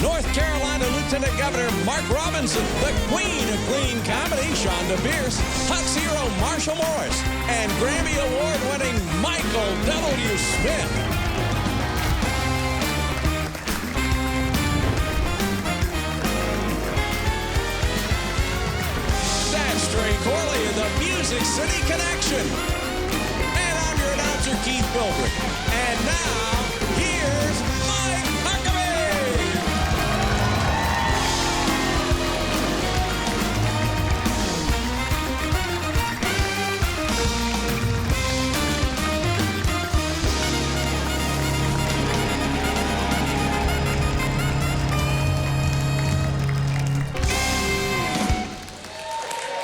North Carolina Lieutenant Governor Mark Robinson, the queen of clean comedy, Chonda, Huck's hero Marshall Morris, and Grammy Award-winning Michael W. Smith. That's Trey Corley of the Music City Connection. And I'm your announcer, Keith Bilbrick. And now, here's Mike Huckabee.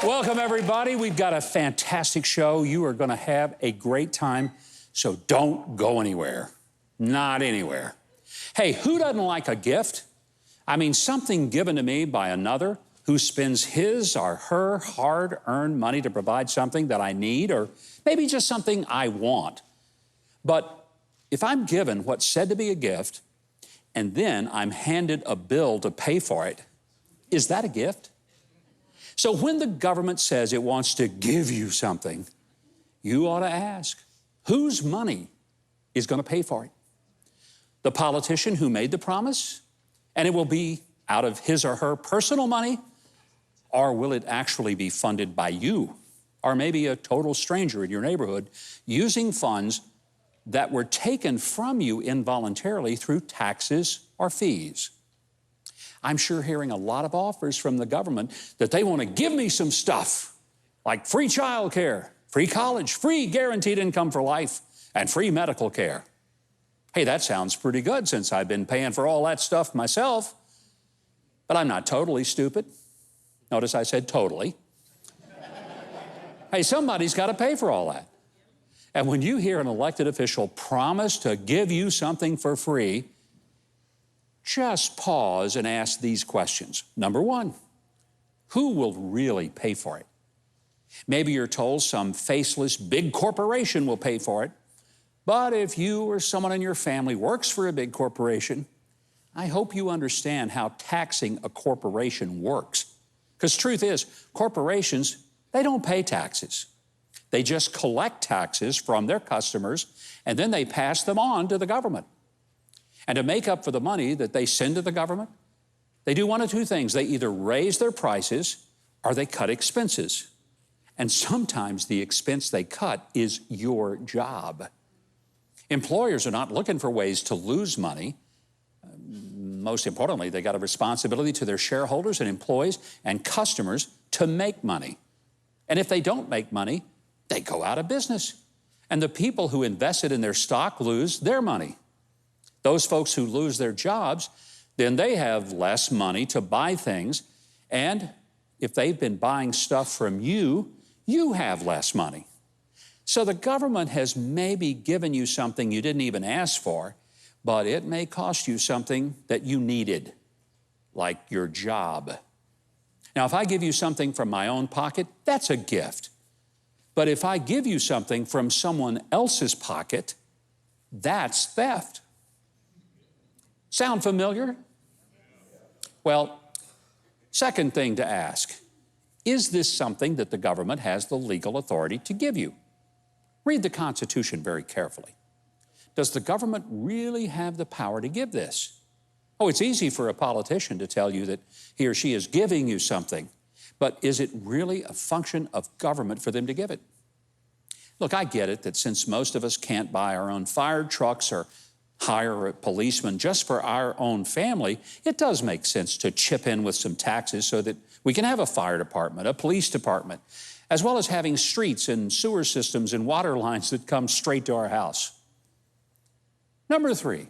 Welcome, everybody. We've got a fantastic show. You are going to have a great time, so don't go anywhere. Not anywhere. Hey, who doesn't like a gift? I mean, something given to me by another who spends his or her hard-earned money to provide something that I need or maybe just something I want. But if I'm given what's said to be a gift and then I'm handed a bill to pay for it, is that a gift? So when the government says it wants to give you something, you ought to ask, whose money is going to pay for it? The politician who made the promise, and it will be out of his or her personal money, or will it actually be funded by you, or maybe a total stranger in your neighborhood, using funds that were taken from you involuntarily through taxes or fees? I'm sure hearing a lot of offers from the government that they want to give me some stuff, like free child care, free college, free guaranteed income for life, and free medical care. Hey, that sounds pretty good since I've been paying for all that stuff myself. But I'm not totally stupid. Notice I said totally. Hey, somebody's got to pay for all that. And when you hear an elected official promise to give you something for free, just pause and ask these questions. Number one, who will really pay for it? Maybe you're told some faceless big corporation will pay for it. But if you or someone in your family works for a big corporation, I hope you understand how taxing a corporation works. Because truth is, corporations, they don't pay taxes. They just collect taxes from their customers, and then they pass them on to the government. And to make up for the money that they send to the government, they do one of two things. They either raise their prices or they cut expenses. And sometimes the expense they cut is your job. Employers are not looking for ways to lose money. Most importantly, they got a responsibility to their shareholders and employees and customers to make money. And if they don't make money, they go out of business. And the people who invested in their stock lose their money. Those folks who lose their jobs, then they have less money to buy things. And if they've been buying stuff from you, you have less money. So the government has maybe given you something you didn't even ask for, but it may cost you something that you needed, like your job. Now, if I give you something from my own pocket, that's a gift. But if I give you something from someone else's pocket, that's theft. Sound familiar? Well, second thing to ask, is this something that the government has the legal authority to give you? Read the Constitution very carefully. Does the government really have the power to give this? Oh, it's easy for a politician to tell you that he or she is giving you something, but is it really a function of government for them to give it? Look, I get it that since most of us can't buy our own fire trucks or hire a policeman just for our own family, it does make sense to chip in with some taxes so that we can have a fire department, a police department, as well as having streets and sewer systems and water lines that come straight to our house. Number three,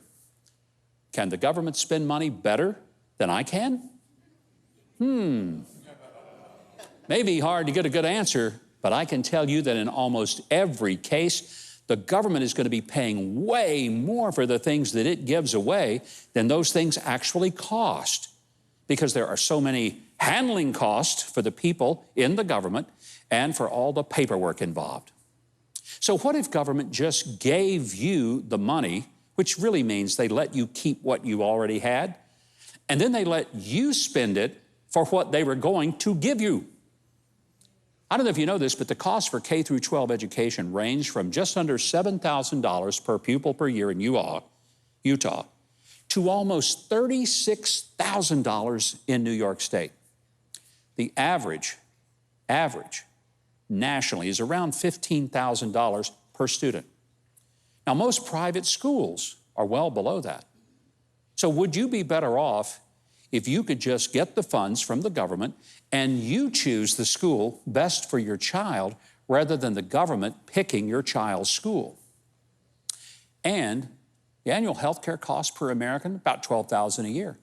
can the government spend money better than I can? Maybe hard to get a good answer, but I can tell you that in almost every case, the government is going to be paying way more for the things that it gives away than those things actually cost, because there are so many handling costs for the people in the government and for all the paperwork involved. So what if government just gave you the money, which really means they let you keep what you already had, and then they let you spend it for what they were going to give you. I don't know if you know this, but the cost for K through 12 education ranged from just under $7,000 per pupil per year in Utah to almost $36,000 in New York State. The average nationally is around $15,000 per student. Now, most private schools are well below that. So would you be better off if you could just get the funds from the government and you choose the school best for your child rather than the government picking your child's school? And the annual health care cost per American, about $12,000 a year.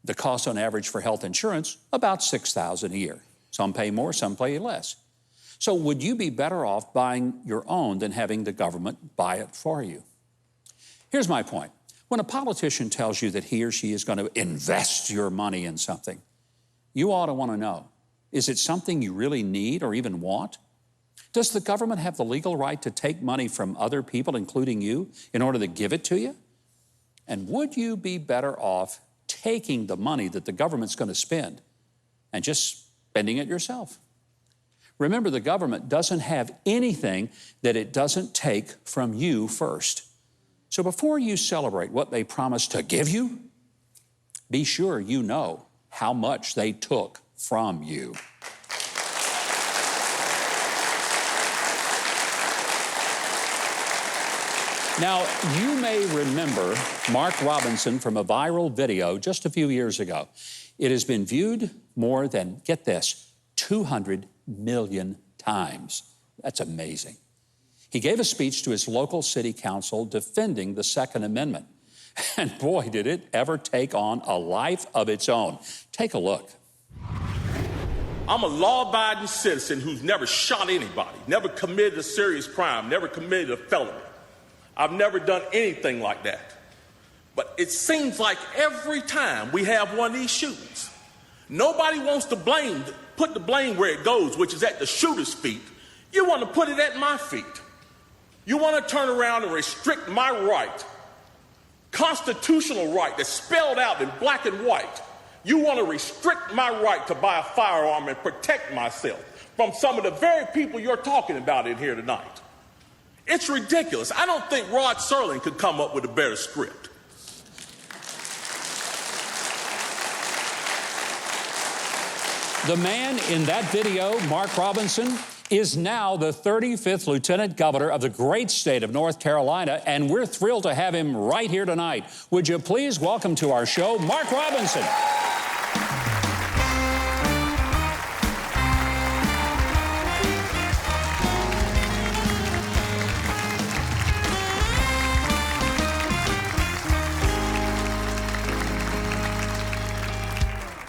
The cost on average for health insurance, about $6,000 a year. Some pay more, some pay less. So would you be better off buying your own than having the government buy it for you? Here's my point. When a politician tells you that he or she is going to invest your money in something, you ought to want to know, is it something you really need or even want? Does the government have the legal right to take money from other people, including you, in order to give it to you? And would you be better off taking the money that the government's going to spend and just spending it yourself? Remember, the government doesn't have anything that it doesn't take from you first. So before you celebrate what they promised to give you, be sure you know how much they took from you. Now, you may remember Mark Robinson from a viral video just a few years ago. It has been viewed more than, get this, 200 million times. That's amazing. He gave a speech to his local city council defending the Second Amendment. And boy, did it ever take on a life of its own. Take a look. I'm a law-abiding citizen who's never shot anybody, never committed a serious crime, never committed a felony. I've never done anything like that. But it seems like every time we have one of these shootings, nobody wants to put the blame where it goes, which is at the shooter's feet. You want to put it at my feet. You want to turn around and restrict my right, constitutional right that's spelled out in black and white. You want to restrict my right to buy a firearm and protect myself from some of the very people you're talking about in here tonight. It's ridiculous. I don't think Rod Serling could come up with a better script. The man in that video, Mark Robinson, is now the 35th Lieutenant Governor of the great state of North Carolina, and we're thrilled to have him right here tonight. Would you please welcome to our show, Mark Robinson.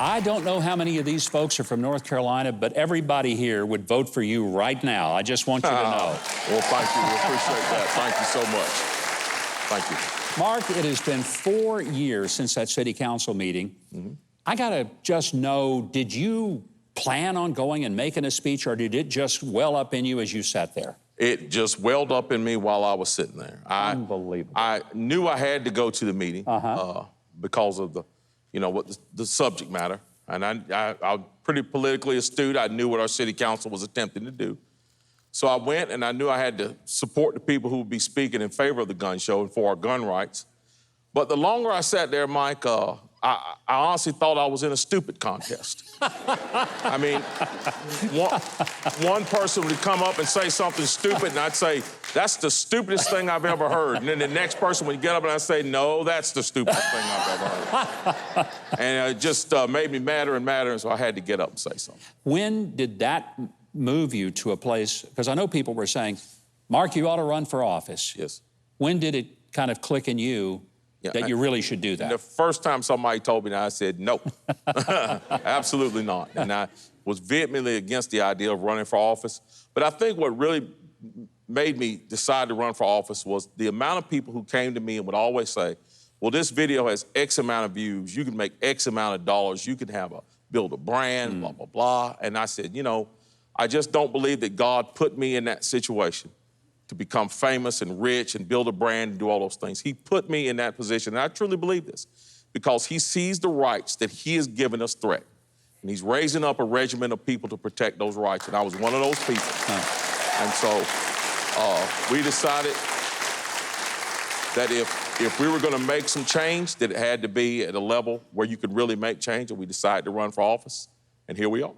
I don't know how many of these folks are from North Carolina, but everybody here would vote for you right now. I just want you to know. Well, thank you. We appreciate that. Thank you so much. Thank you. Mark, it has been 4 years since that city council meeting. I got to just know, did you plan on going and making a speech, or did it just well up in you as you sat there? It just welled up in me while I was sitting there. Unbelievable. I knew I had to go to the meeting because of the subject matter. And I'm pretty politically astute. I knew what our city council was attempting to do. So I went, and I knew I had to support the people who would be speaking in favor of the gun show and for our gun rights. But the longer I sat there, Mike, I honestly thought I was in a stupid contest. I mean, one person would come up and say something stupid, and I'd say, that's the stupidest thing I've ever heard. And then the next person would get up and I'd say, no, that's the stupidest thing I've ever heard. And it just made me madder and madder, and so I had to get up and say something. When did that move you to a place, because I know people were saying, Mark, you ought to run for office. Yes. When did it kind of click in you that you really should do that? The first time somebody told me that, I said, no, absolutely not. And I was vehemently against the idea of running for office. But I think what really made me decide to run for office was the amount of people who came to me and would always say, well, this video has X amount of views, you can make X amount of dollars, you can build a brand, blah, blah, blah. And I said, I just don't believe that God put me in that situation to become famous and rich and build a brand and do all those things. He put me in that position, and I truly believe this, because he sees the rights that he has given us threat. And he's raising up a regiment of people to protect those rights, and I was one of those people. And so we decided that if we were going to make some change, that it had to be at a level where you could really make change, and we decided to run for office, and here we are.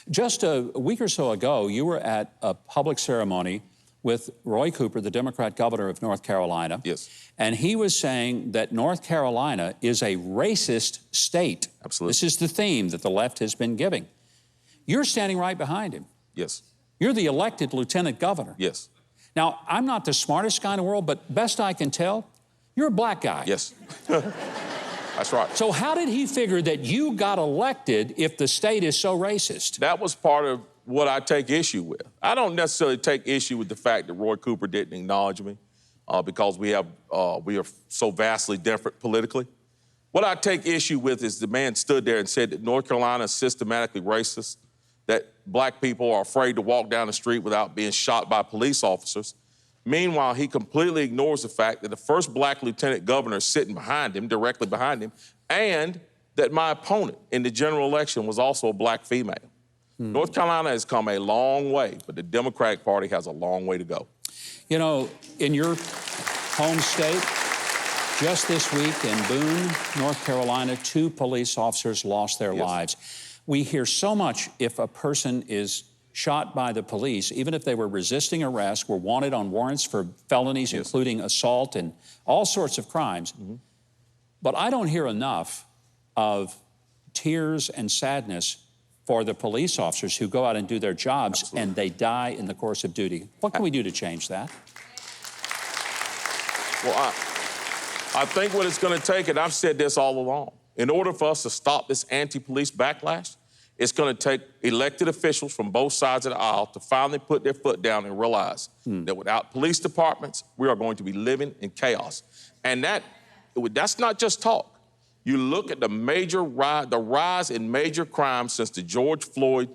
Just a week or so ago, you were at a public ceremony with Roy Cooper, the Democrat governor of North Carolina. Yes. And he was saying that North Carolina is a racist state. Absolutely. This is the theme that the left has been giving. You're standing right behind him. Yes. You're the elected lieutenant governor. Yes. Now, I'm not the smartest guy in the world, but best I can tell, you're a black guy. Yes. That's right. So how did he figure that you got elected if the state is so racist? That was part of what I take issue with. I don't necessarily take issue with the fact that Roy Cooper didn't acknowledge me because we are so vastly different politically. What I take issue with is the man stood there and said that North Carolina is systematically racist, that black people are afraid to walk down the street without being shot by police officers. Meanwhile, he completely ignores the fact that the first black lieutenant governor is sitting behind him, directly behind him, and that my opponent in the general election was also a black female. North Carolina has come a long way, but the Democratic Party has a long way to go. You know, in your home state, just this week in Boone, North Carolina, 2 police officers lost their lives. We hear so much if a person is shot by the police, even if they were resisting arrest, were wanted on warrants for felonies, including assault and all sorts of crimes. But I don't hear enough of tears and sadness for the police officers who go out and do their jobs and they die in the course of duty. What can we do to change that? Well, I think what it's going to take, and I've said this all along, in order for us to stop this anti-police backlash, it's going to take elected officials from both sides of the aisle to finally put their foot down and realize that without police departments, we are going to be living in chaos. And that's not just talk. You look at the rise in major crimes since the George Floyd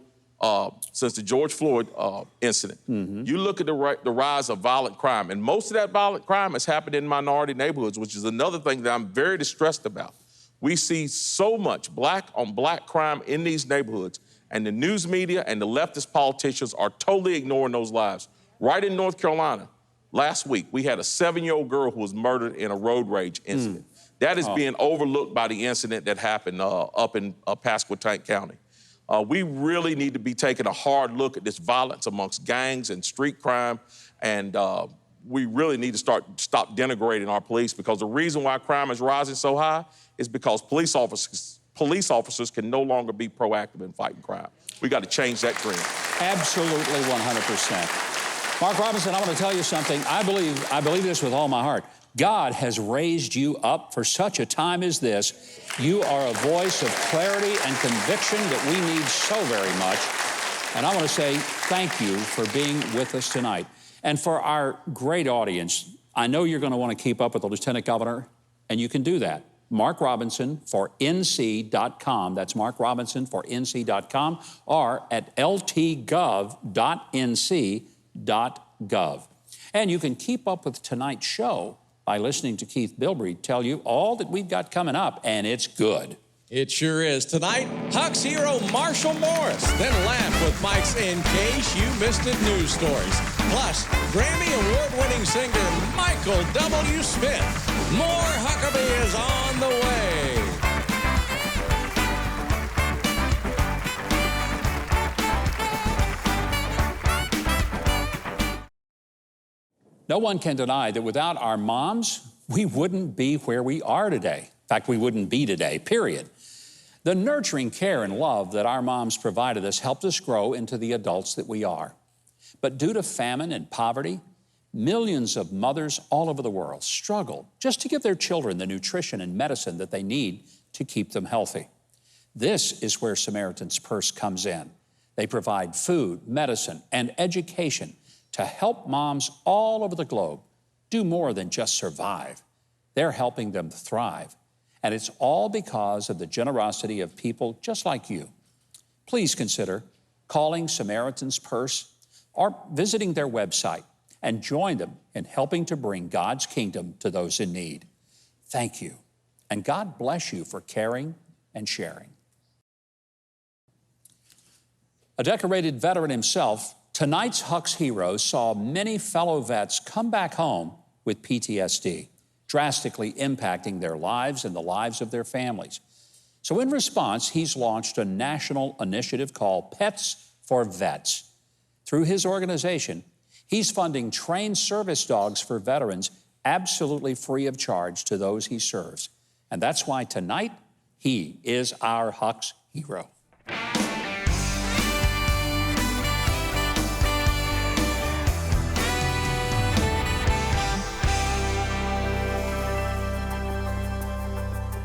incident. You look at the rise of violent crime, and most of that violent crime has happened in minority neighborhoods, which is another thing that I'm very distressed about. We see so much black on black crime in these neighborhoods, and the news media and the leftist politicians are totally ignoring those lives. Right in North Carolina, last week, we had a 7-year-old girl who was murdered in a road rage incident. That is being overlooked by the incident that happened up in Pasquotank County. We really need to be taking a hard look at this violence amongst gangs and street crime, and we really need to stop denigrating our police, because the reason why crime is rising so high is because police officers can no longer be proactive in fighting crime. We got to change that trend. Absolutely, 100%. Mark Robinson, I want to tell you something. I believe this with all my heart. God has raised you up for such a time as this. You are a voice of clarity and conviction that we need so very much. And I want to say thank you for being with us tonight. And for our great audience, I know you're going to want to keep up with the Lieutenant Governor, and you can do that. Mark Robinson for NC.com. That's Mark Robinson for NC.com, or at ltgov.nc.gov. And you can keep up with tonight's show by listening to Keith Bilbrey tell you all that we've got coming up, and it's good. It sure is. Tonight, Huck's hero Marshall Morris. Then laugh with Mike's In Case You Missed It news stories. Plus, Grammy Award-winning singer Michael W. Smith. More Huckabee is on the way. No one can deny that without our moms, we wouldn't be where we are today. In fact, we wouldn't be today, period. The nurturing care and love that our moms provided us helped us grow into the adults that we are. But due to famine and poverty, millions of mothers all over the world struggle just to give their children the nutrition and medicine that they need to keep them healthy. This is where Samaritan's Purse comes in. They provide food, medicine, and education to help moms all over the globe do more than just survive. They're helping them thrive. And it's all because of the generosity of people just like you. Please consider calling Samaritan's Purse or visiting their website and join them in helping to bring God's kingdom to those in need. Thank you, And God bless you for caring and sharing. A decorated veteran himself, tonight's Huck's Heroes saw many fellow vets come back home with PTSD, drastically impacting their lives and the lives of their families. So in response, he's launched a national initiative called Pets for Vets. Through his organization, he's funding trained service dogs for veterans absolutely free of charge to those he serves. And that's why tonight, he is our Huck's Hero.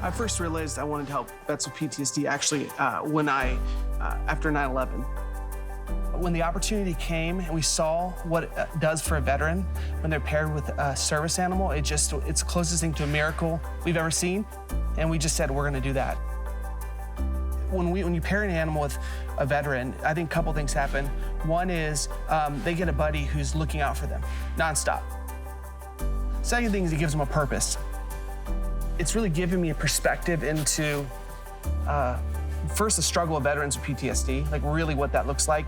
I first realized I wanted to help vets with PTSD actually after 9/11. When the opportunity came and we saw what it does for a veteran when they're paired with a service animal, it's the closest thing to a miracle we've ever seen. And we just said, we're gonna do that. When you pair an animal with a veteran, I think a couple things happen. One is they get a buddy who's looking out for them nonstop. Second thing is it gives them a purpose. It's really given me a perspective into, first, the struggle of veterans with PTSD, like really what that looks like.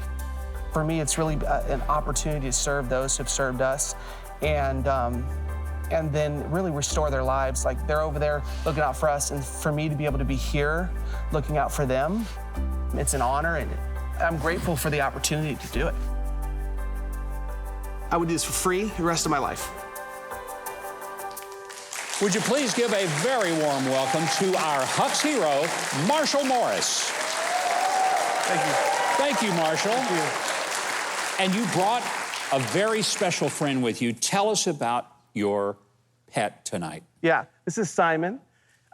For me, it's really an opportunity to serve those who have served us, and then really restore their lives. Like they're over there looking out for us, and for me to be able to be here looking out for them, it's an honor, and I'm grateful for the opportunity to do it. I would do this for free the rest of my life. Would you please give a very warm welcome to our Huck's Hero, Marshall Morris. Thank you. Thank you, Marshall. Thank you. And you brought a very special friend with you. Tell us about your pet tonight. Yeah, this is Simon.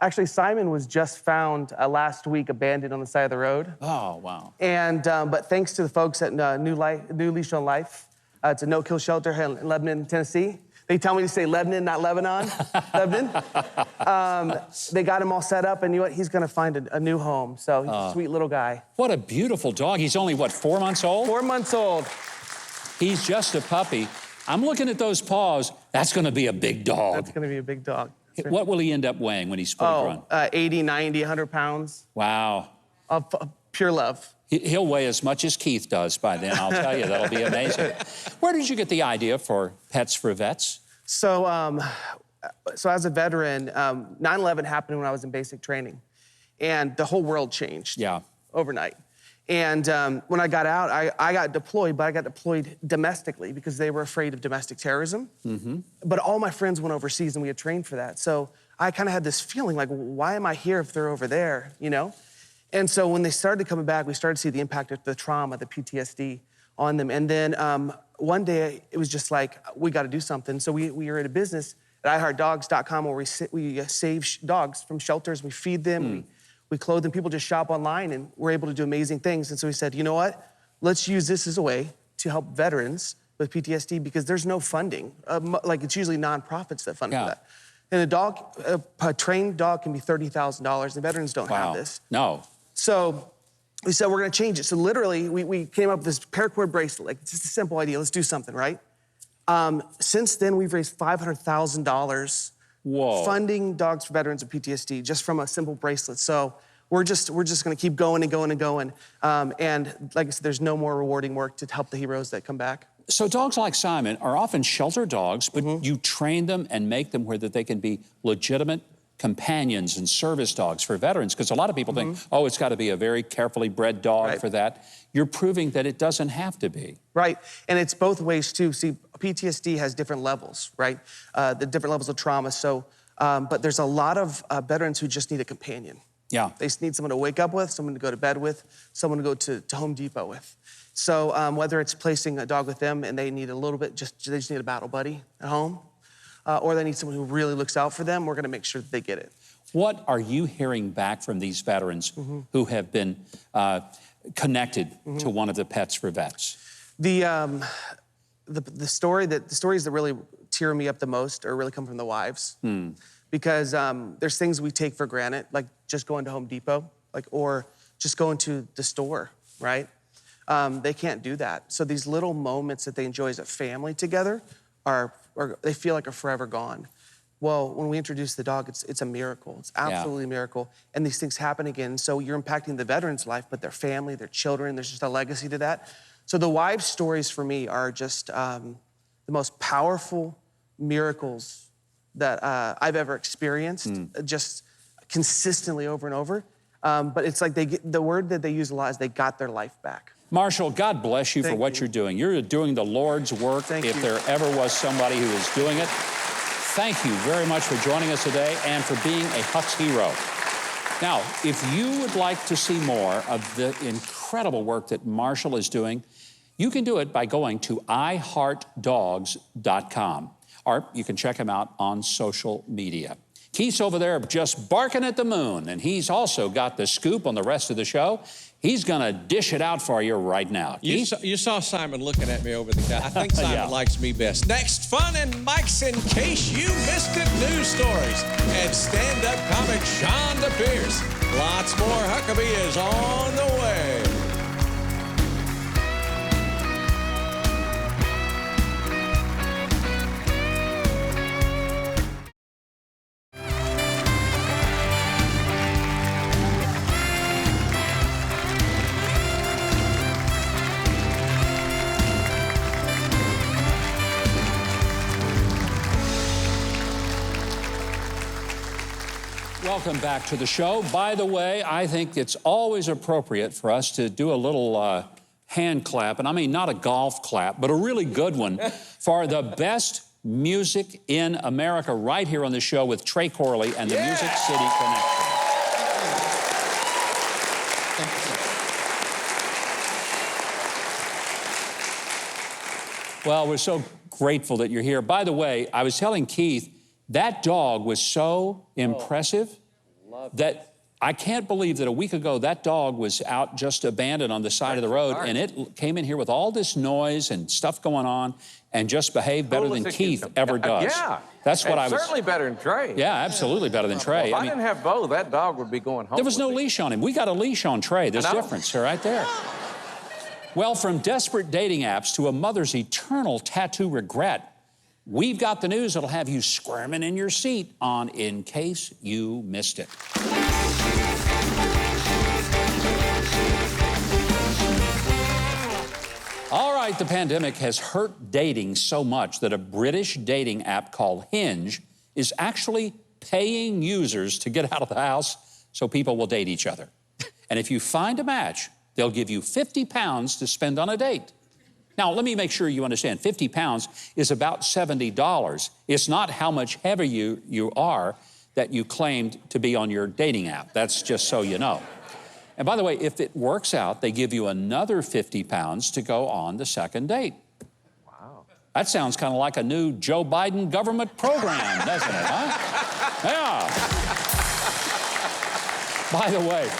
Actually, Simon was just found last week abandoned on the side of the road. Oh, wow. And but thanks to the folks at New Leash on Life, it's a no-kill shelter here in Lebanon, Tennessee. They tell me to say Lebanon, not Lebanon. Lebanon. They got him all set up, and you know what? He's gonna find a new home. So he's a sweet little guy. What a beautiful dog. He's only, what, 4 months old? 4 months old. He's just a puppy. I'm looking at those paws. That's gonna be a big dog. That's gonna be a big dog. What will he end up weighing when he's fully grown? 80, 90, 100 pounds. Wow. Of pure love. He'll weigh as much as Keith does by then, I'll tell you. That'll be amazing. Where did you get the idea for Pets for Vets? So as a veteran, 9/11 happened when I was in basic training, and the whole world changed overnight. And when I got out, I got deployed, but I got deployed domestically because they were afraid of domestic terrorism. Mm-hmm. But all my friends went overseas, and we had trained for that. So I kind of had this feeling like, why am I here if they're over there, you know? And so when they started coming back, we started to see the impact of the trauma, the PTSD on them. And then one day, it was just like, we got to do something. So we were at a business at iHeartDogs.com where we save dogs from shelters. We feed them, we clothe them. People just shop online, and we're able to do amazing things. And so we said, you know what? Let's use this as a way to help veterans with PTSD because there's no funding. Like it's usually nonprofits that fund for that. And a trained dog can be $30,000. The veterans don't have this. No. So we said, we're gonna change it. So literally, we came up with this paracord bracelet. Like, it's just a simple idea. Let's do something, right? Since then, we've raised $500,000 funding dogs for veterans with PTSD just from a simple bracelet. So we're just gonna keep going and going and going. And like I said, there's no more rewarding work to help the heroes that come back. So dogs like Simon are often shelter dogs, but you train them and make them where that they can be legitimate companions and service dogs for veterans, because a lot of people think, oh, it's got to be a very carefully bred dog for that. You're proving that it doesn't have to be. Right, and it's both ways too. See, PTSD has different levels, right? The different levels of trauma. So, but there's a lot of veterans who just need a companion. Yeah. They just need someone to wake up with, someone to go to bed with, someone to go to Home Depot with. So whether it's placing a dog with them and they need a little bit, they just need a battle buddy at home, or they need someone who really looks out for them, we're gonna make sure that they get it. What are you hearing back from these veterans who have been connected to one of the Pets for Vets? The stories that really tear me up the most or really come from the wives. Because there's things we take for granted, like just going to Home Depot, or just going to the store, right? They can't do that. So these little moments that they enjoy as a family together they feel like are forever gone. Well, when we introduce the dog, it's a miracle. It's absolutely a miracle. And these things happen again. So you're impacting the veteran's life, but their family, their children, there's just a legacy to that. So the wives' stories for me are just the most powerful miracles that I've ever experienced, just consistently over and over. But it's like the word that they use a lot is they got their life back. Marshall, God bless you for what you're doing. You're doing the Lord's work. If there ever was somebody who is doing it, thank you very much for joining us today and for being a Huck's hero. Now, if you would like to see more of the incredible work that Marshall is doing, you can do it by going to iheartdogs.com, or you can check him out on social media. Keith's over there just barking at the moon, and he's also got the scoop on the rest of the show. He's going to dish it out for you right now. You saw Simon looking at me over the counter. I think Simon likes me best. Next, fun and Mike's In Case You Missed It news stories. And stand-up comic Chonda Pierce. Lots more Huckabee is on the way. Welcome back to the show. By the way, I think it's always appropriate for us to do a little hand clap, and I mean not a golf clap, but a really good one for the best music in America right here on the show with Trey Corley and the Music City Connection. Well, we're so grateful that you're here. By the way, I was telling Keith, that dog was so impressive that I can't believe that a week ago that dog was out just abandoned on the side of the road, and it came in here with all this noise and stuff going on and just behaved better than Keith ever does. Yeah. That's what I was... Certainly better than Trey. Yeah, absolutely better than Trey. Well, if I didn't have Bo, that dog would be going home. There was no leash on him. We got a leash on Trey. There's difference right there. Well, from desperate dating apps to a mother's eternal tattoo regret, we've got the news that'll have you squirming in your seat on In Case You Missed It. All right, the pandemic has hurt dating so much that a British dating app called Hinge is actually paying users to get out of the house so people will date each other. And if you find a match, they'll give you £50 to spend on a date. Now, let me make sure you understand, £50 is about $70. It's not how much heavier you are that you claimed to be on your dating app. That's just so you know. And by the way, if it works out, they give you another £50 to go on the second date. Wow. That sounds kind of like a new Joe Biden government program, doesn't it, huh? Yeah. By the way,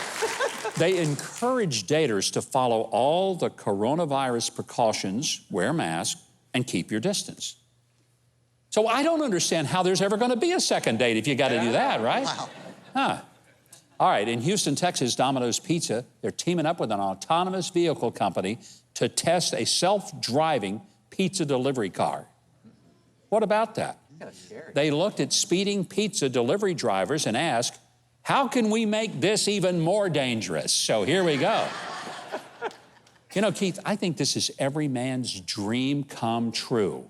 they encourage daters to follow all the coronavirus precautions, wear masks, and keep your distance. So I don't understand how there's ever going to be a second date if you got to do that, right? Wow. Huh. All right, in Houston, Texas, Domino's Pizza, they're teaming up with an autonomous vehicle company to test a self-driving pizza delivery car. What about that? They looked at speeding pizza delivery drivers and asked, how can we make this even more dangerous? So here we go. You know, Keith, I think this is every man's dream come true.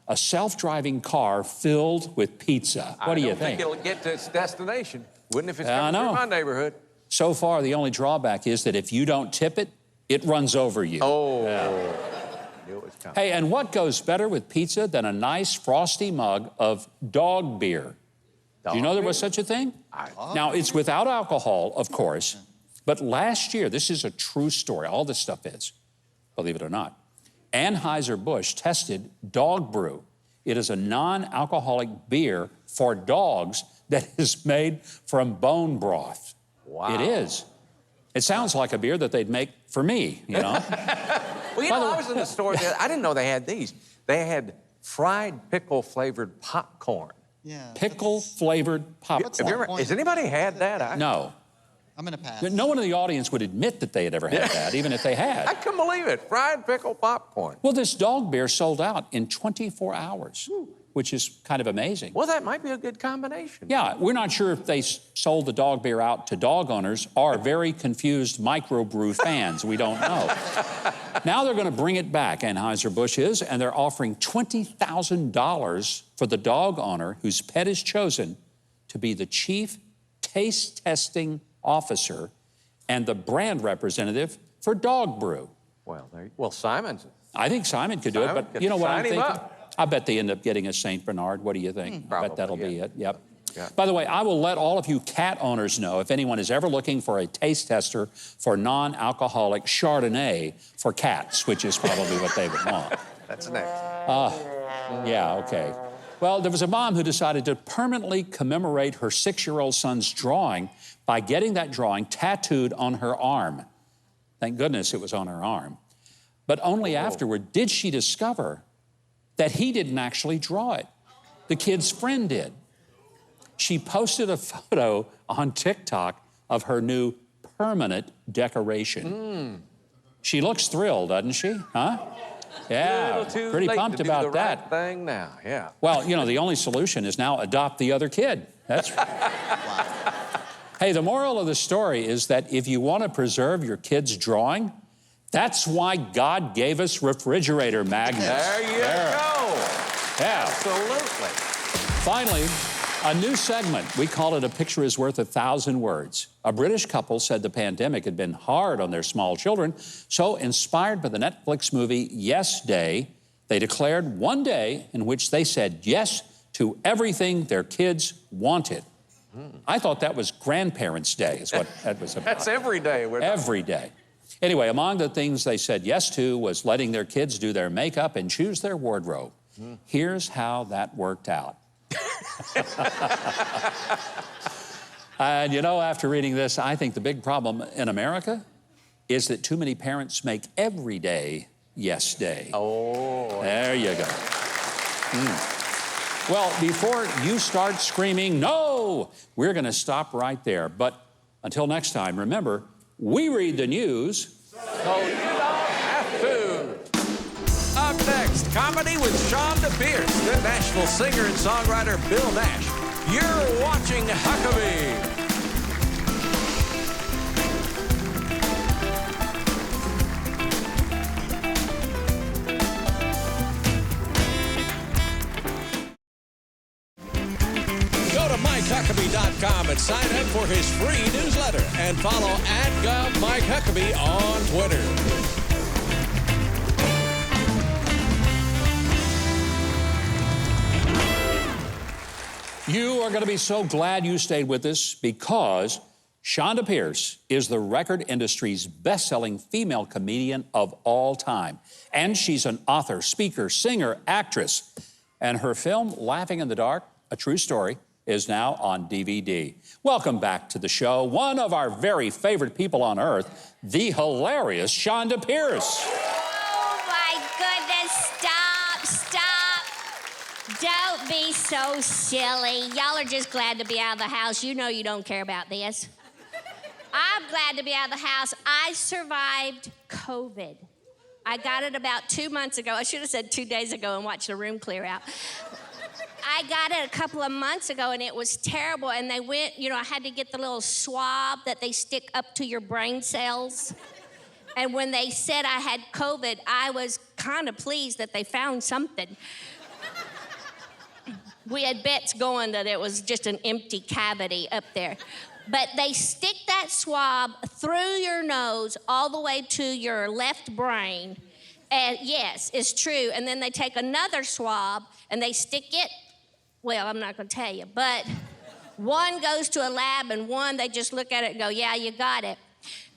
A self-driving car filled with pizza. What do you think? I don't think it'll get to its destination. Wouldn't if it's coming through my neighborhood. So far, the only drawback is that if you don't tip it, it runs over you. Oh. Yeah. Hey, and what goes better with pizza than a nice frosty mug of dog beer? Do you know there was such a thing? Now, it's without alcohol, of course, but last year, this is a true story, all this stuff is, believe it or not, Anheuser-Busch tested Dog Brew. It is a non-alcoholic beer for dogs that is made from bone broth. Wow. It is. It sounds like a beer that they'd make for me, you know? Well, you know, I was in the store, I didn't know they had these. They had fried pickle-flavored popcorn. Yeah. Pickle-flavored popcorn. Has anybody had that? No. I'm going to pass. No one in the audience would admit that they had ever had that, even if they had. I couldn't believe it. Fried pickle popcorn. Well, this dog beer sold out in 24 hours. which is kind of amazing. Well, that might be a good combination. Yeah, we're not sure if they sold the dog beer out to dog owners or very confused microbrew fans. We don't know. Now they're going to bring it back, Anheuser-Busch is, and they're offering $20,000 for the dog owner whose pet is chosen to be the chief taste testing officer and the brand representative for dog brew. Well, Simon's. I think Simon could do it, but you know what I'm Sign him thinking? up. I bet they end up getting a St. Bernard. What do you think? I bet that'll be it. Yep. Yeah. By the way, I will let all of you cat owners know if anyone is ever looking for a taste tester for non-alcoholic Chardonnay for cats, which is probably what they would want. That's next. Yeah, okay. Well, there was a mom who decided to permanently commemorate her 6-year-old son's drawing by getting that drawing tattooed on her arm. Thank goodness it was on her arm. But only afterward did she discover that he didn't actually draw it. The kid's friend did. She posted a photo on TikTok of her new permanent decoration. She looks thrilled, doesn't she? Huh? Yeah, pretty pumped about that. Right thing now, yeah. Well, you know, the only solution is now adopt the other kid. That's Hey, the moral of the story is that if you want to preserve your kid's drawing, that's why God gave us refrigerator magnets. There you go. Yeah. Absolutely. Finally, a new segment. We call it A Picture is Worth 1,000 Words. A British couple said the pandemic had been hard on their small children, so inspired by the Netflix movie Yes Day, they declared one day in which they said yes to everything their kids wanted. I thought that was Grandparents' Day is what that was about. That's every day. Every day. Anyway, among the things they said yes to was letting their kids do their makeup and choose their wardrobe. Here's how that worked out. And you know, after reading this, I think the big problem in America is that too many parents make every day yes day. Oh. There you go. Well, before you start screaming, no, we're going to stop right there. But until next time, remember, we read the news So you don't have to. Up next, comedy with Chonda Pierce, the Nashville singer and songwriter Bill Nash. You're watching Huckabee. Go to MikeHuckabee.com and sign up for his free newsletter and follow @GovMikeHuckabee on Twitter. You are going to be so glad you stayed with us because Chonda Pierce is the record industry's best-selling female comedian of all time. And she's an author, speaker, singer, actress. And her film, Laughing in the Dark, a true story, is now on DVD. Welcome back to the show, one of our very favorite people on earth, the hilarious Chonda Pierce. Oh, my goodness, stop. Don't be so silly. Y'all are just glad to be out of the house. You know you don't care about this. I'm glad to be out of the house. I survived COVID. I got it about 2 months ago. I should have said 2 days ago and watched the room clear out. I got it a couple of months ago, and it was terrible. And they went, you know, I had to get the little swab that they stick up to your brain cells. And when they said I had COVID, I was kind of pleased that they found something. We had bets going that it was just an empty cavity up there. But they stick that swab through your nose all the way to your left brain. And yes, it's true. And then they take another swab and they stick it, well, I'm not going to tell you, but one goes to a lab and one they just look at it and go, yeah, you got it.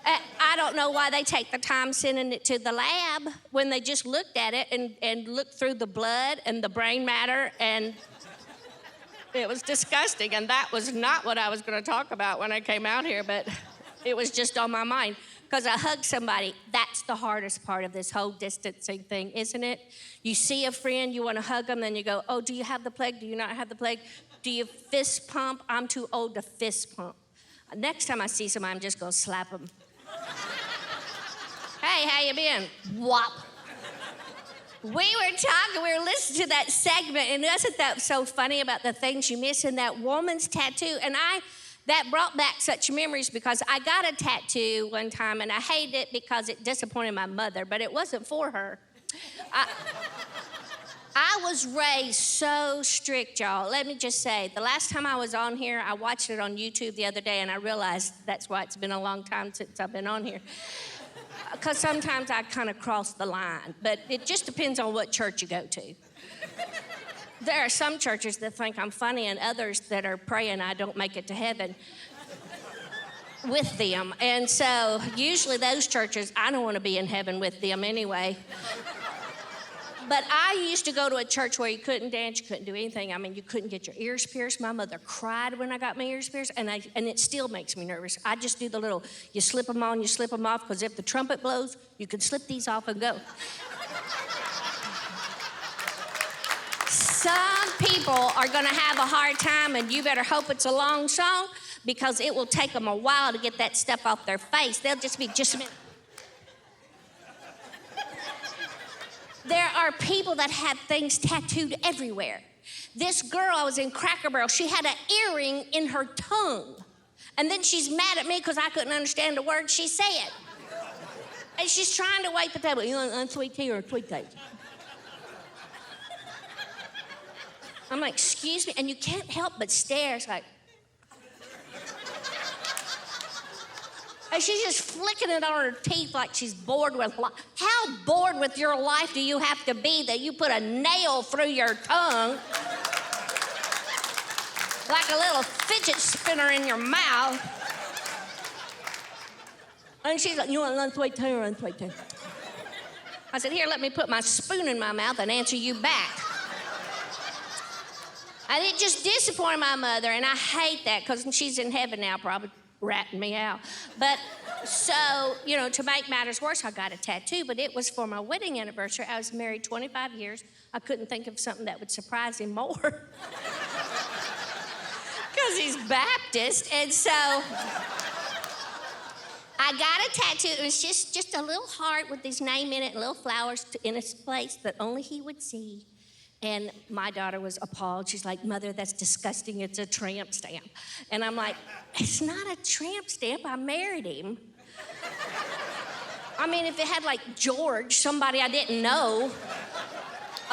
I don't know why they take the time sending it to the lab when they just looked at it and looked through the blood and the brain matter, and it was disgusting. And that was not what I was going to talk about when I came out here, but it was just on my mind. Because I hugged somebody. That's the hardest part of this whole distancing thing, isn't it? You see a friend, you want to hug them, then you go, oh, do you have the plague? Do you not have the plague? Do you fist pump? I'm too old to fist pump. Next time I see somebody, I'm just going to slap them. Hey, how you been? Whop. We were listening to that segment, and isn't that so funny about the things you miss? And that woman's tattoo, and that brought back such memories because I got a tattoo one time, and I hated it because it disappointed my mother, but it wasn't for her. I was raised so strict, y'all. Let me just say, the last time I was on here, I watched it on YouTube the other day, and I realized that's why it's been a long time since I've been on here. Because sometimes I kind of cross the line, but it just depends on what church you go to. There are some churches that think I'm funny and others that are praying I don't make it to heaven with them. And so usually those churches, I don't want to be in heaven with them anyway. But I used to go to a church where you couldn't dance, you couldn't do anything. I mean, you couldn't get your ears pierced. My mother cried when I got my ears pierced, and it still makes me nervous. I just do the little, you slip them on, you slip them off, because if the trumpet blows, you can slip these off and go. Some people are gonna have a hard time, and you better hope it's a long song, because it will take them a while to get that stuff off their face. They'll just be just a minute. There are people that have things tattooed everywhere. This girl, I was in Cracker Barrel, she had an earring in her tongue. And then she's mad at me because I couldn't understand the word she said. And she's trying to wait the table. You want sweet tea or sweet tea? I'm like, excuse me? And you can't help but stare. It's like, and she's just flicking it on her teeth like she's bored with life. How bored with your life do you have to be that you put a nail through your tongue like a little fidget spinner in your mouth? And she's like, you want unsweet tea or unsweet tea? I said, here, let me put my spoon in my mouth and answer you back. And it just disappointed my mother, and I hate that because she's in heaven now, probably ratting me out. But so, to make matters worse, I got a tattoo, but it was for my wedding anniversary. I was married 25 years. I couldn't think of something that would surprise him more. Because he's Baptist, and so I got a tattoo. It was just a little heart with his name in it and little flowers in a place that only he would see. And my daughter was appalled. She's like, Mother, that's disgusting. It's a tramp stamp. And I'm like, it's not a tramp stamp. I married him. I mean, if it had like George, somebody I didn't know,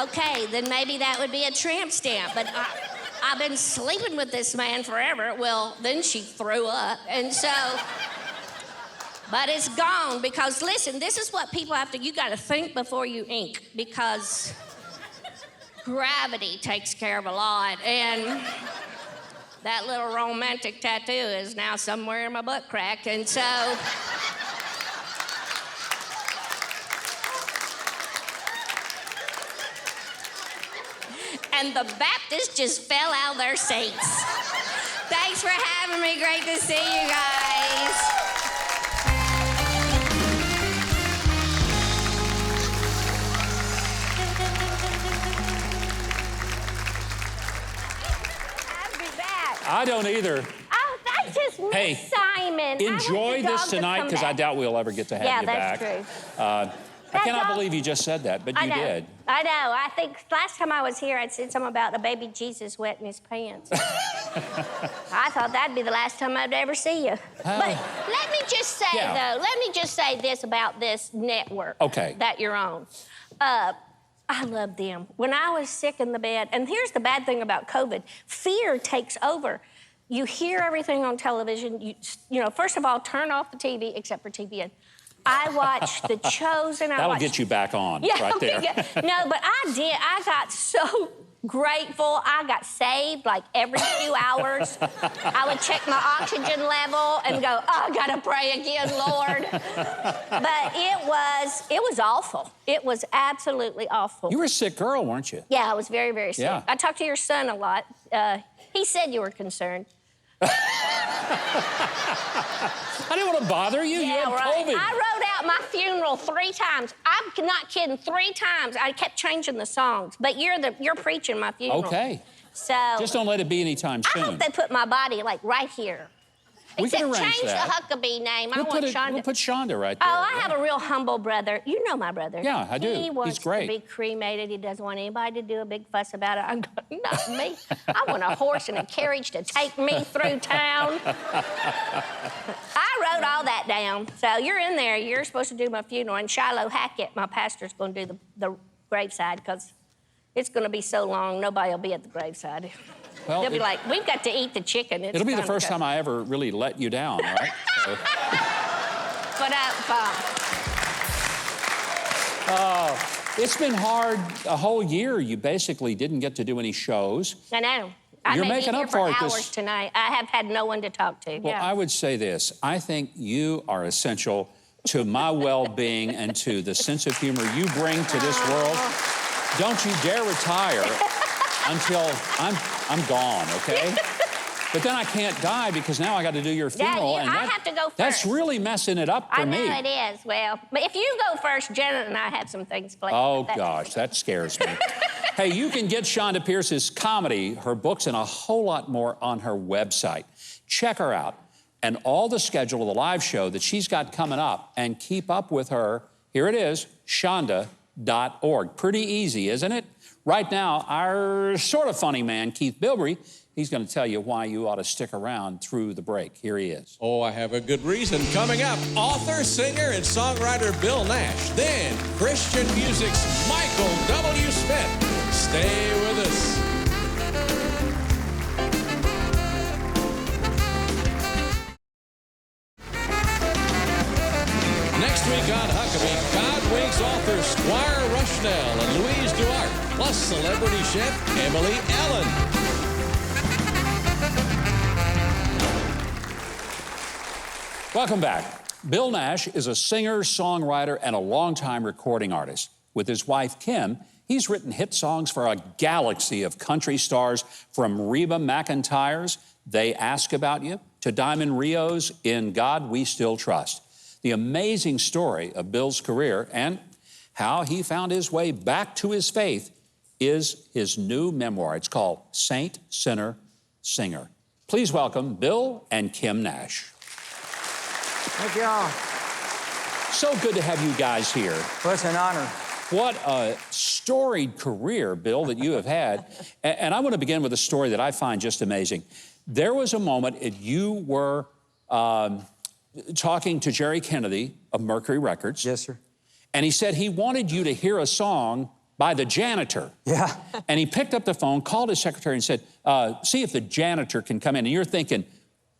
okay, then maybe that would be a tramp stamp. But I've been sleeping with this man forever. Well, then she threw up. And so, but it's gone because, listen, this is what people have to, you got to think before you ink, because gravity takes care of a lot, and that little romantic tattoo is now somewhere in my butt crack, and so and the Baptists just fell out of their seats. Thanks for having me. Great to see you guys. I don't either. Oh, that's just Miss Hey, Simon. Enjoy this tonight, because I doubt we'll ever get to have you back. Yeah, that's true. I cannot believe you just said that, but you did. I know. I think last time I was here, I'd said something about a baby Jesus wet in his pants. I thought that'd be the last time I'd ever see you. But let me just say, though, let me just say this about this network that you're on. I love them. When I was sick in the bed, and here's the bad thing about COVID, fear takes over. You hear everything on television. First of all, turn off the TV, except for TBN. I watched The Chosen. That'll get you back on right there. No, but I did. I got so grateful. I got saved like every few hours. I would check my oxygen level and go, oh, I gotta pray again, Lord. But it was awful. It was absolutely awful. You were a sick girl, weren't you? Yeah, I was very, very sick. Yeah. I talked to your son a lot. He said you were concerned. I didn't want to bother you. You had COVID. I wrote out my funeral 3 times. I'm not kidding. 3 times. I kept changing the songs. But you're preaching my funeral. Okay. So just don't let it be anytime soon. I hope they put my body like right here. We Except can arrange change that. the Huckabee name. We'll I want Chonda. We'll put Chonda right there. Oh, I have a real humble brother. You know my brother. Yeah, I do. He wants He's great. to be cremated. He doesn't want anybody to do a big fuss about it. I'm going, not me. I want a horse and a carriage to take me through town. I wrote all that down. So you're in there. You're supposed to do my funeral. And Shiloh Hackett, my pastor's going to do the graveside because it's going to be so long, nobody will be at the graveside. Well, They'll be like, we've got to eat the chicken. It'll be the first time I ever really let you down, right? So. But It's been hard a whole year. You basically didn't get to do any shows. I know. I You're may making be here up for it for this- hours tonight. I have had no one to talk to. Well, I would say this. I think you are essential to my well-being and to the sense of humor you bring to this world. Don't you dare retire until I'm gone, okay? But then I can't die because now I got to do your funeral. Yeah, and I have to go first. That's really messing it up for I know me. it is. Well, but if you go first, Janet and I have some things planned. Oh, gosh, that scares me. Hey, you can get Chonda Pierce's comedy, her books, and a whole lot more on her website. Check her out and all the schedule of the live show that she's got coming up, and keep up with her. Here it is, Chonda.org. Pretty easy, isn't it? Right now, our sort of funny man, Keith Bilbrey, he's going to tell you why you ought to stick around through the break. Here he is. Oh, I have a good reason. Coming up, author, singer, and songwriter Bill Nash. Then, Christian music's Michael W. Smith. Stay with us. Next week on Huckabee, God Winks author Squire Rushnell and Louise Duarte, plus celebrity chef Emily Ellen. Welcome back. Bill Nash is a singer, songwriter, and a longtime recording artist. With his wife, Kim, he's written hit songs for a galaxy of country stars, from Reba McEntire's They Ask About You to Diamond Rio's In God We Still Trust. The amazing story of Bill's career and how he found his way back to his faith is his new memoir. It's called Saint, Sinner, Singer. Please welcome Bill and Kim Nash. Thank y'all. So good to have you guys here. Well, it's an honor. What a storied career, Bill, that you have had. And I want to begin with a story that I find just amazing. There was a moment you were talking to Jerry Kennedy of Mercury Records. Yes, sir. And he said he wanted you to hear a song by the janitor. Yeah. And he picked up the phone, called his secretary, and said, see if the janitor can come in. And you're thinking,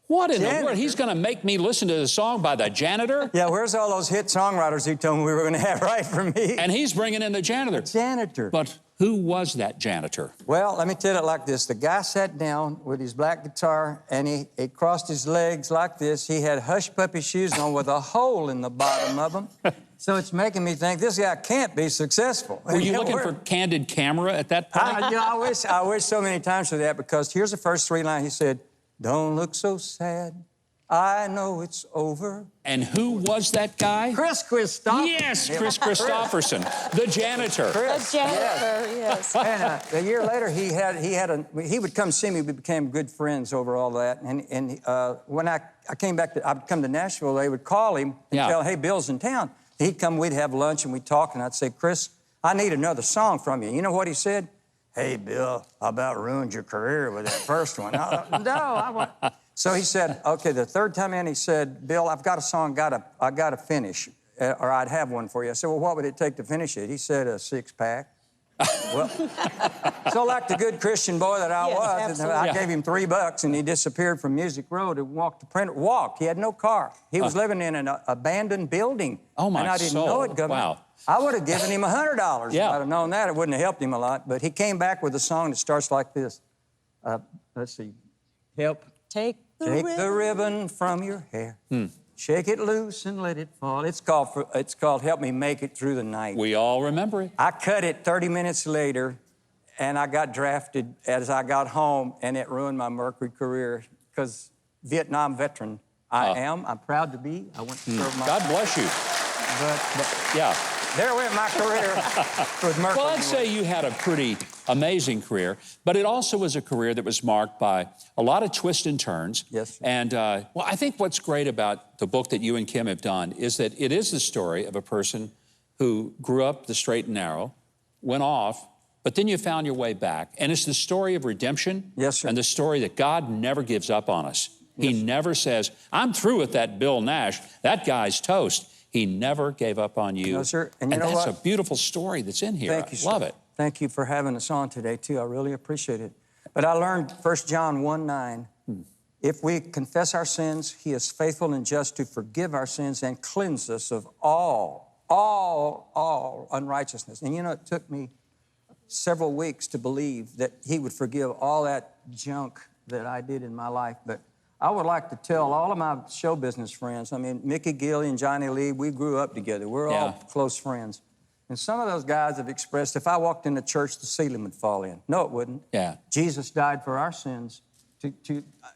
what in the world? He's going to make me listen to the song by the janitor? Yeah, where's all those hit songwriters who told me we were going to have right for me? And he's bringing in the janitor. Janitor. But who was that janitor? Well, let me tell it like this. The guy sat down with his black guitar, and he crossed his legs like this. He had hush puppy shoes on with a hole in the bottom of them. So it's making me think this guy can't be successful. Were you looking for Candid Camera at that point? I wish so many times for that, because here's the first three lines. He said, "Don't look so sad. I know it's over." And who was that guy? Chris Christopherson. Yes, Chris Christopherson, the janitor. Chris, yes. And a year later, he would come see me. We became good friends over all that. And when I came back, I'd come to Nashville. They would call him and tell, "Hey, Bill's in town." He'd come. We'd have lunch and we'd talk. And I'd say, "Chris, I need another song from you." You know what he said? "Hey, Bill, I about ruined your career with that first one." So he said, okay, the third time in, he said, "Bill, I've got a song I gotta finish, or I'd have one for you." I said, "Well, what would it take to finish it?" He said, "A six-pack." Well, so like the good Christian boy that I was, I gave him $3 and he disappeared from Music Road and walked to Print. He had no car. He was living in an abandoned building. Oh, my And I didn't soul. know it, Governor. Wow. I would have given him $100 Yeah. if I'd have known that. It wouldn't have helped him a lot. But he came back with a song that starts like this. Let's see. Help. Take the ribbon from your hair. Shake it loose and let it fall. It's called Help Me Make It Through the Night. We all remember it. I cut it 30 minutes later, and I got drafted as I got home, and it ruined my Mercury career, because Vietnam veteran I am. I'm proud to be. I went to serve my... God bless you. But Yeah. There went my career with Merkel. Well, I'd say you had a pretty amazing career, but it also was a career that was marked by a lot of twists and turns. Yes. And, well, I think what's great about the book that you and Kim have done is that it is the story of a person who grew up the straight and narrow, went off, but then you found your way back. And it's the story of redemption. Yes, sir. And the story that God never gives up on us. Yes. He never says, I'm through with that Bill Nash. That guy's toast. He never gave up on you. No, sir. And you know that's what? a beautiful story that's in here. Thank you, sir. Love it. Thank you for having us on today, too. I really appreciate it. But I learned 1 John 1:9. If we confess our sins, he is faithful and just to forgive our sins and cleanse us of all unrighteousness. And you know, it took me several weeks to believe that he would forgive all that junk that I did in my life. But I would like to tell all of my show business friends, I mean, Mickey Gilly and Johnny Lee, we grew up together. We're all close friends. And some of those guys have expressed, if I walked into church, the ceiling would fall in. No, it wouldn't. Yeah. Jesus died for our sins.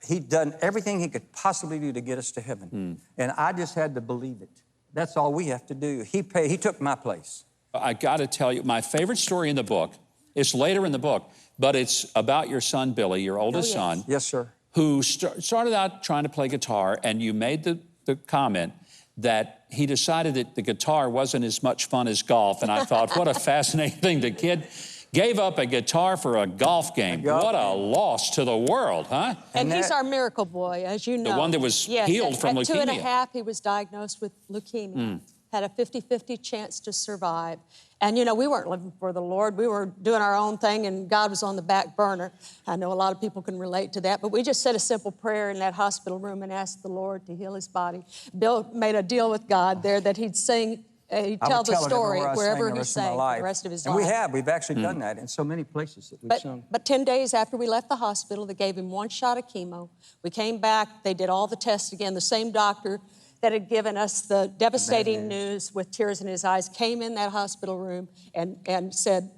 He'd done everything he could possibly do to get us to heaven. And I just had to believe it. That's all we have to do. He took my place. I got to tell you, my favorite story in the book, it's later in the book, but it's about your son, Billy, your oldest son. Yes, sir. Who started out trying to play guitar, and you made the comment that he decided that the guitar wasn't as much fun as golf. And I thought, what a fascinating thing. The kid gave up a guitar for a golf game. What a loss to the world, huh? And he's our miracle boy, as you know. The one that was healed from leukemia. At 2.5, he was diagnosed with leukemia. Had a 50-50 chance to survive. And, you know, we weren't living for the Lord. We were doing our own thing, and God was on the back burner. I know a lot of people can relate to that, but we just said a simple prayer in that hospital room and asked the Lord to heal his body. Bill made a deal with God there that he'd sing, he'd tell the story wherever he sang for the rest of his life. And we've actually done that in so many places that we've sung. But 10 days after we left the hospital, they gave him 1 shot of chemo. We came back, they did all the tests again. The same doctor that had given us the devastating news with tears in his eyes came in that hospital room and said,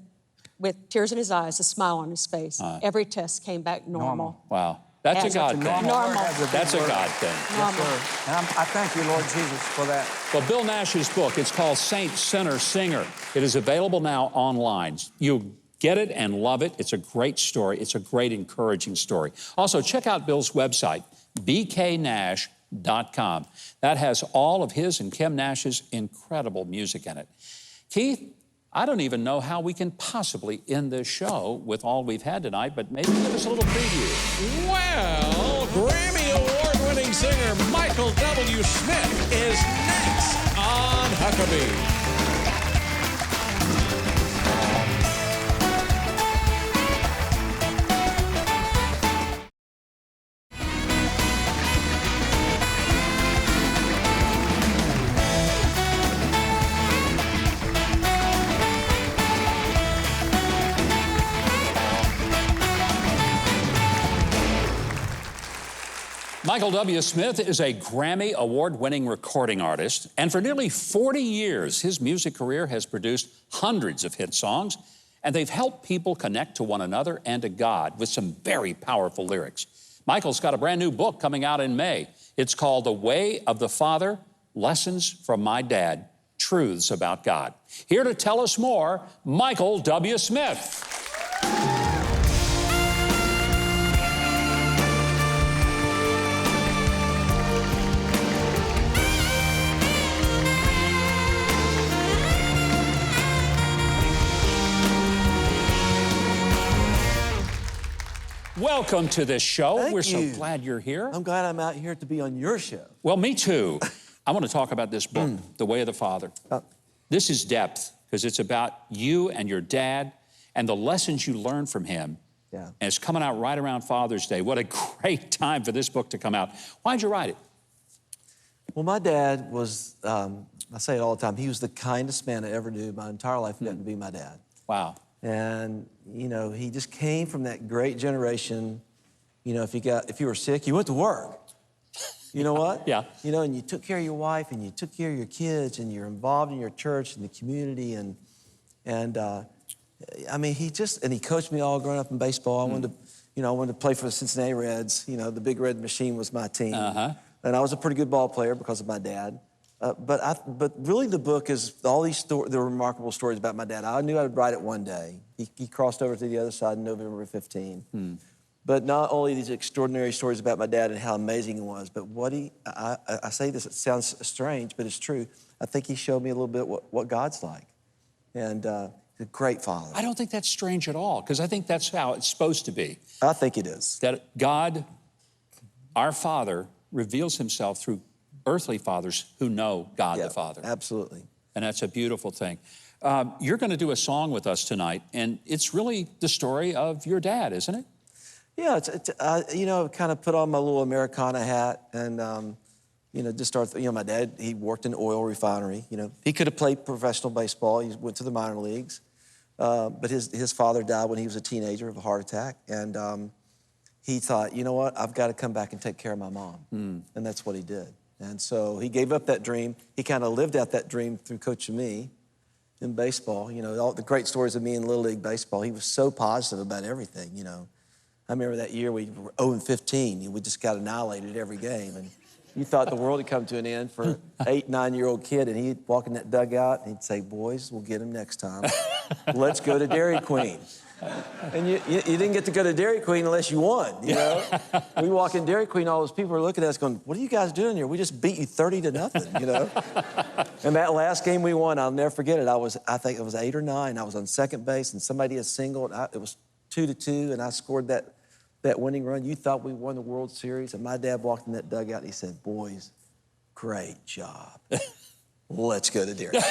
with tears in his eyes, a smile on his face, every test came back normal. Wow. That's a God thing. Normal. That's a God thing. Yes, sir. And I thank you, Lord Jesus, for that. Well, Bill Nash's book, it's called Saint, Sinner, Singer. It is available now online. You get it and love it. It's a great story. It's a great, encouraging story. Also, check out Bill's website, bknash.com. That has all of his and Kim Nash's incredible music in it. Keith, I don't even know how we can possibly end this show with all we've had tonight, but maybe give us a little preview. Well, Grammy Award-winning singer Michael W. Smith is next on Huckabee. Michael W. Smith is a Grammy Award-winning recording artist, and for nearly 40 years, his music career has produced hundreds of hit songs, and they've helped people connect to one another and to God with some very powerful lyrics. Michael's got a brand new book coming out in May. It's called The Way of the Father, Lessons from My Dad, Truths About God. Here to tell us more, Michael W. Smith. Welcome to this show. Thank We're you. so glad you're here. I'm glad I'm out here to be on your show. Well, me too. I want to talk about this book, The Way of the Father. This is depth, because it's about you and your dad and the lessons you learned from him. Yeah. And it's coming out right around Father's Day. What a great time for this book to come out. Why'd you write it? Well, my dad was, I say it all the time, he was the kindest man I ever knew. My entire life got to be my dad. Wow. And, you know, he just came from that great generation. You know, if you were sick, you went to work. You know what? Yeah. You know, and you took care of your wife, and you took care of your kids, and you're involved in your church and the community, and I mean, he coached me all growing up in baseball. I wanted to play for the Cincinnati Reds. You know, the Big Red Machine was my team. And I was a pretty good ball player because of my dad. But really the book is all these the remarkable stories about my dad. I knew I would write it one day. He crossed over to the other side on November 15. But not only these extraordinary stories about my dad and how amazing he was, but I say this, it sounds strange, but it's true. I think he showed me a little bit what God's like. And a great father. I don't think that's strange at all, because I think that's how it's supposed to be. I think it is. That God, our Father, reveals himself through earthly fathers who know God the Father. Absolutely. And that's a beautiful thing. You're going to do a song with us tonight, and it's really the story of your dad, isn't it? Yeah, you know, kind of put on my little Americana hat and, you know, just start, you know, my dad, he worked in an oil refinery, you know. He could have played professional baseball. He went to the minor leagues. But his father died when he was a teenager of a heart attack. And he thought, you know what, I've got to come back and take care of my mom. And that's what he did. And so he gave up that dream. He kind of lived out that dream through coaching me in baseball. You know, all the great stories of me in Little League baseball. He was so positive about everything, you know. I remember that year we were 0-15. We just got annihilated every game. And you thought the world had come to an end for an 8, 9-year-old kid. And he'd walk in that dugout and he'd say, boys, we'll get him next time. Let's go to Dairy Queen. And you didn't get to go to Dairy Queen unless you won, you know? We walk in Dairy Queen, all those people are looking at us going, what are you guys doing here? We just beat you 30-0, you know? And that last game we won, I'll never forget it. I think it was 8 or 9. I was on second base and somebody had singled. It was 2-2 and I scored that winning run. You thought we won the World Series. And my dad walked in that dugout and he said, boys, great job. Let's go to Dairy Queen.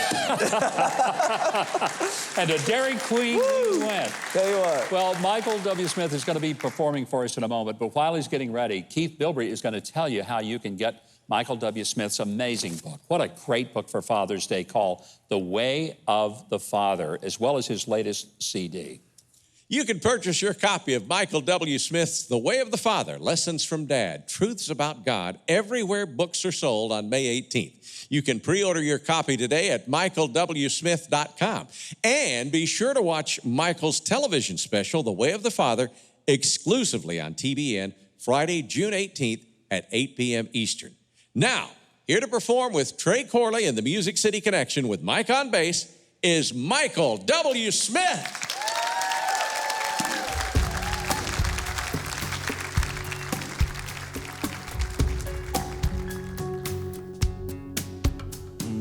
And to Dairy Queen you went. Tell you what. Well, Michael W. Smith is going to be performing for us in a moment, but while he's getting ready, Keith Bilbrey is going to tell you how you can get Michael W. Smith's amazing book. What a great book for Father's Day called The Way of the Father, as well as his latest CD. You can purchase your copy of Michael W. Smith's The Way of the Father, Lessons from Dad, Truths About God, everywhere books are sold on May 18th. You can pre-order your copy today at michaelwsmith.com. And be sure to watch Michael's television special, The Way of the Father, exclusively on TBN, Friday, June 18th at 8 p.m. Eastern. Now, here to perform with Trey Corley and the Music City Connection with Mike on bass is Michael W. Smith.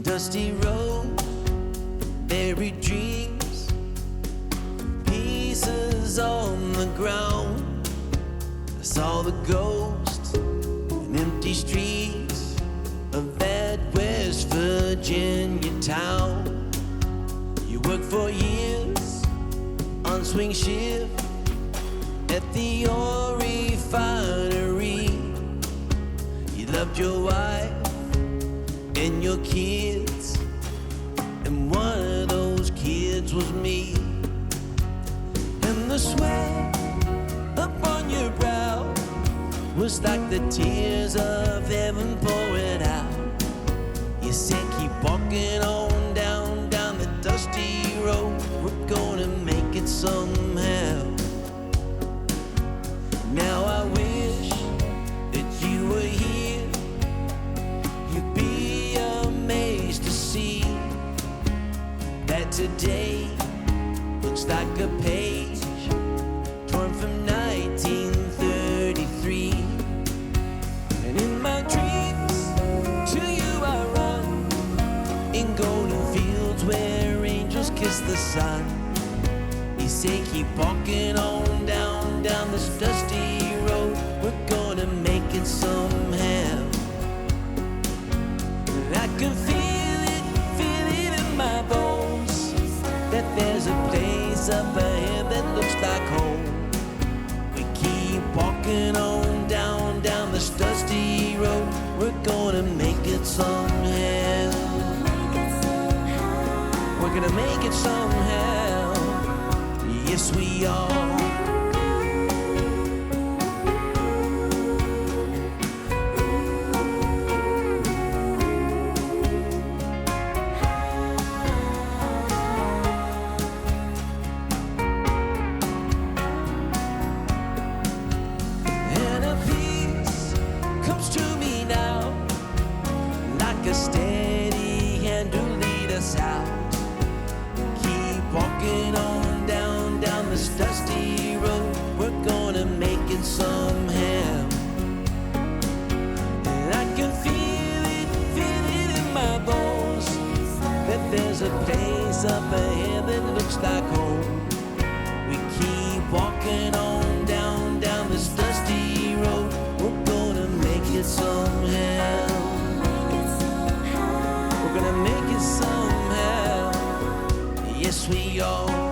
Dusty road, buried dreams, pieces on the ground. I saw the ghosts in empty streets of that West Virginia town. You worked for years on swing shift at the oil refinery. You loved your wife and your kids, and one of those kids was me. And the sweat upon your brow was like the tears of heaven pouring out. You said keep walking on down the dusty road, we're gonna make it somehow. Now I wish that you were here. You'd be amazed to see that today looks like a page torn from 1933. And in my dreams, to you I run, in golden fields where angels kiss the sun. You say keep walking on down this dusty road, we're gonna make it somehow. I can feel it in my bones, that there's a place up ahead that looks like home. We keep walking on down this dusty road, we're gonna make it somehow. We're gonna make it somehow, yes we are. Stay There's a place up ahead that looks like home. We keep walking on down this dusty road. We're gonna make it somehow. We're gonna make it somehow. Yes, we are.